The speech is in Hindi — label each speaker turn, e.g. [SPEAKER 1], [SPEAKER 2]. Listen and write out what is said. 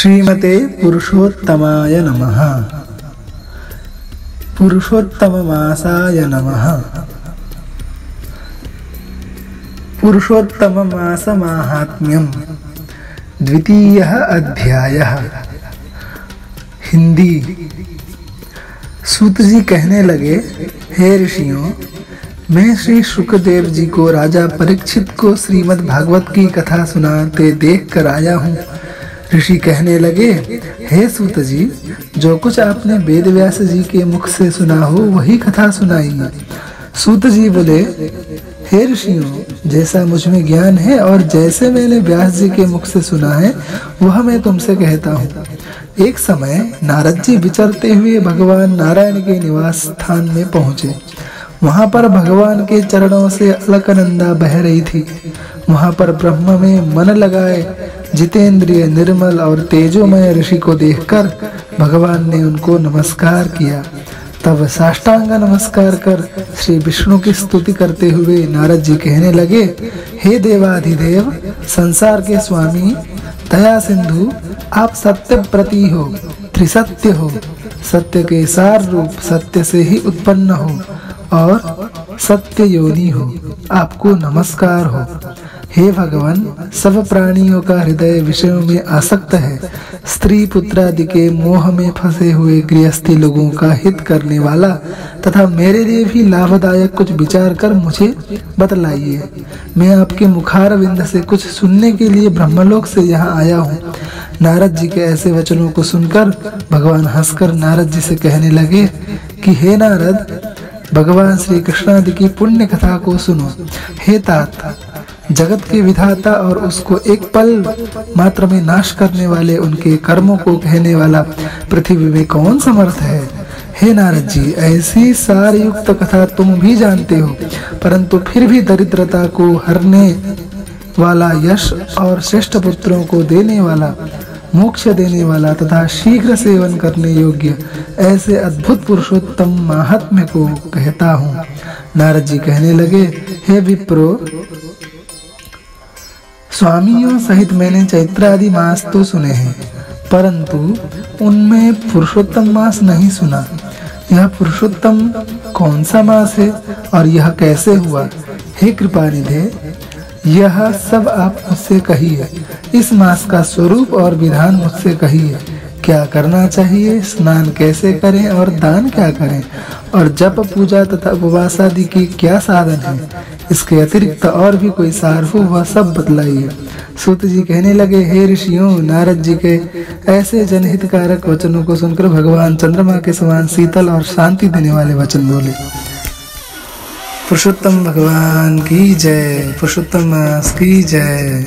[SPEAKER 1] श्रीमते पुरुषोत्तमाय नमः। पुरुषोत्तममासाय नमः। पुरुषोत्तममासमाहात्म्यं द्वितीयः अध्यायः। हिंदी। सूत जी कहने लगे, हे ऋषियों, मैं श्री शुक्रदेव जी को राजा परीक्षित को श्रीमद् भागवत की कथा सुनाते देख कर आया हूँ। ऋषि कहने लगे, हे सूत जी, जो कुछ आपने वेद व्यास जी के मुख से सुना हो वही कथा सुनाइए। सूत जी बोले, हे ऋषियों, जैसा मुझ में ज्ञान है और जैसे मैंने व्यास जी के मुख से सुना है वह मैं तुमसे कहता हूँ। एक समय नारद जी विचरते हुए भगवान नारायण के निवास स्थान में पहुँचे। वहाँ पर भगवान के चरणों से अलकनंदा बह रही थी। वहाँ पर ब्रह्म में मन लगाए जितेंद्रिय निर्मल और तेजोमय ऋषि को देखकर भगवान ने उनको नमस्कार किया। तब साष्टांग नमस्कार कर श्री विष्णु की स्तुति करते हुए नारद जी कहने लगे, हे देवाधिदेव, संसार के स्वामी, दया सिंधु, आप सत्य प्रति हो, त्रिसत्य हो, सत्य के सार रूप सत्य से ही उत्पन्न हो और सत्य योनि हो, आपको नमस्कार हो। हे भगवान, सब प्राणियों का हृदय विषयों में आसक्त है। स्त्री पुत्रादि के मोह में फंसे हुए गृहस्थी लोगों का हित करने वाला तथा मेरे लिए भी लाभदायक कुछ विचार कर मुझे बतलाइए। मैं आपके मुखारविंद से कुछ सुनने के लिए ब्रह्मलोक से यहाँ आया हूँ। नारद जी के ऐसे वचनों को सुनकर भगवान हंसकर नारद जी से कहने लगे कि हे नारद, भगवान श्री कृष्ण आदि की पुण्य कथा को सुनो। हे तात, जगत के विधाता और उसको एक पल मात्र में नाश करने वाले उनके कर्मों को कहने वाला पृथ्वी में कौन समर्थ है। हे नारद जी, ऐसी सार युक्त कथा तुम भी जानते हो, परंतु फिर भी दरिद्रता को हरने वाला, यश और श्रेष्ठ पुत्रों को देने वाला, मोक्ष देने वाला तथा शीघ्र सेवन करने योग्य ऐसे अद्भुत पुरुषोत्तम महात्म्य को कहता हूँ। नारद जी कहने लगे, हे विप्रो, स्वामियों सहित मैंने चैत्र आदि मास तो सुने हैं, परंतु उनमें पुरुषोत्तम मास नहीं सुना। यह पुरुषोत्तम कौन सा मास है और यह कैसे हुआ? हे कृपानिधे, यह सब आप मुझसे कहिए। इस मास का स्वरूप और विधान मुझसे कहिए। क्या करना चाहिए, स्नान कैसे करें और दान क्या करें, और जप पूजा तथा उपवास आदि की क्या साधन है? इसके अतिरिक्त और भी कोई सार हो वह सब बतलाइए। सूत जी कहने लगे, हे ऋषियों, नारद जी के ऐसे जनहितकारक वचनों को सुनकर भगवान चंद्रमा के समान शीतल और शांति देने वाले वचन बोले। पुरुषोत्तम भगवान की जय, पुरुषोत्तम मास की जय।